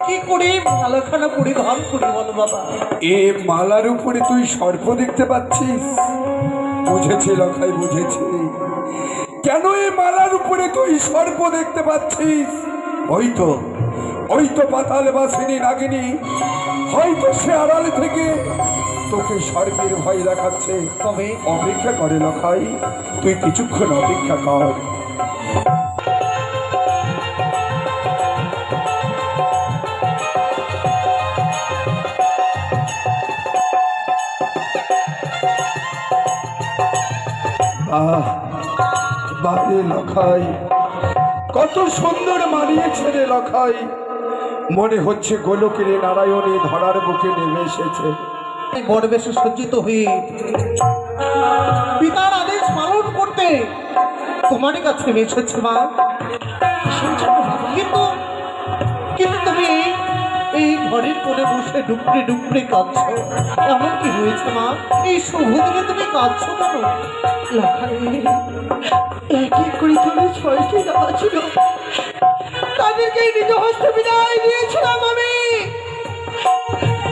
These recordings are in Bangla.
কি করে মালাখানা পরিধান করি বলো বাবা? এ মালার উপরে তুই সর্প দেখতে পাচ্ছিস? বুঝেছি লখাই, বুঝেছি কেন এই মালার উপরে তুই সর্প দেখতে পাচ্ছিস। ওই তো পাতাল বাসিনী নাগিনী, হয়তো সে আড়াল থেকে তোকে সর্পের ভয় দেখাচ্ছে। তবে অপেক্ষা করে লখাই, তুই কিছুক্ষণ অপেক্ষা কর। বারে লখাই, কত সুন্দর মানিয়েছে রে লখাই। মনে হচ্ছে গোলকের নারায়ণী ধরার বুকে নেমে এসেছে। বড় বেশি সজ্জিত হয়ে পিতার আদেশ পালন করতে তোমার কাছে এসেছে মা। কিন্তু কিন্তু তুমি এই ঘরের কোণে বসে ডুবরে ডুবরে কাঁদছো, এমন কি হয়েছে মা? এই শুভ দিনে তুমি কাঁদছো কেন? একই করে তুমি 6টি দেওয়া ছিল, তাদেরকে নিজ হস্তে বিদায় দিয়েছিলাম আমি।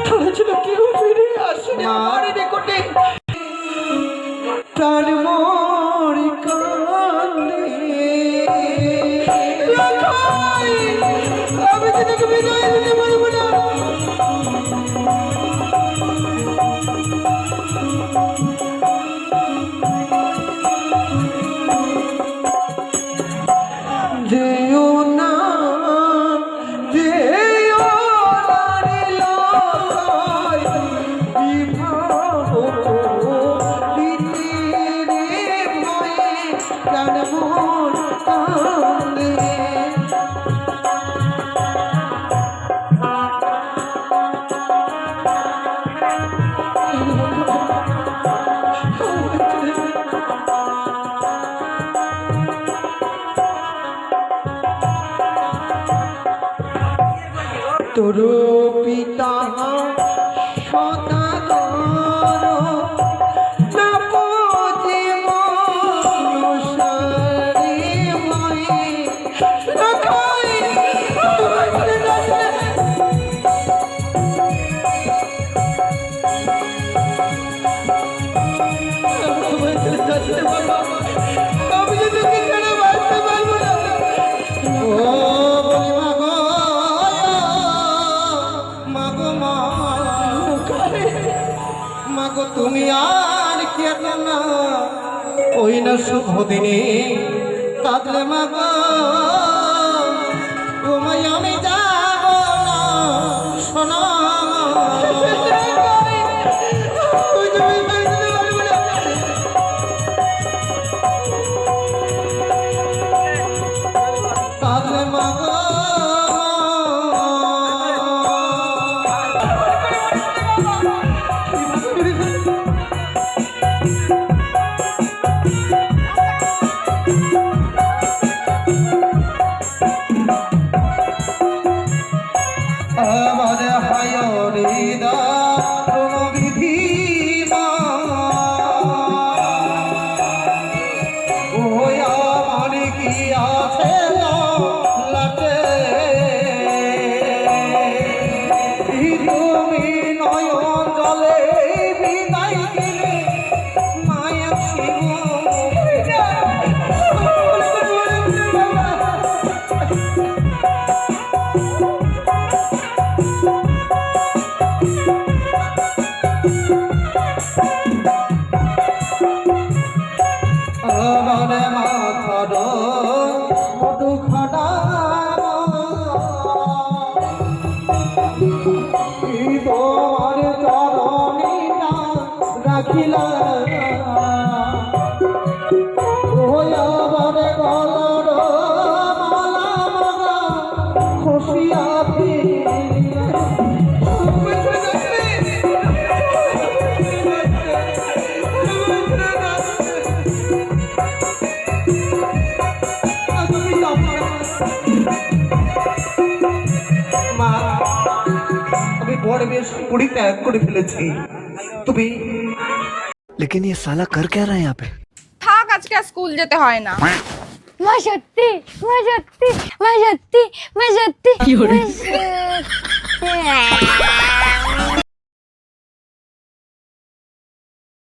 তারা ছিল কেউ ফিরে আসেনি আমার নিকটে। প্রাণ মরি কান্দে, আমি তোকে বিদায় দিতে পারবো না। যেও না, যেও না রে লখাই, বিবাহ দিতে রে ভয়ে প্রাণ মন কান্দে। তোর পিতা সদা কর না পচে মনুষ্যরে ভয়ে লখাই। আমি যে তোকে ছেড়ে বাঁচতে পারবো না। মাগো তুমি আর কেন না ওই না শুভ দিনে কাঁদলে মাগো, তোমায় আমি যাব না শোনা। কাঁদলে মাগো আমার হায় হৃদয় বিধি মা, ওই আমার কি আছে লাটে, তুমি নয়ন জলে বিদায় দিলে মায়া শিব। আমার মাথার দুখানা তোমার চরণে না রাখিলাম, ওই আমার গলার মালা মালা খুশিয়া बड़ बेश पूरी त्याग कर फेलेছি তুমি। लेकिन ये साला कर क्या रहा है यहाँ पे? থাক আজকে আর স্কুল যেতে হয় না। মা সত্যি, মা সত্যি, মা সত্যি, মা সত্যি, মা সত্যি।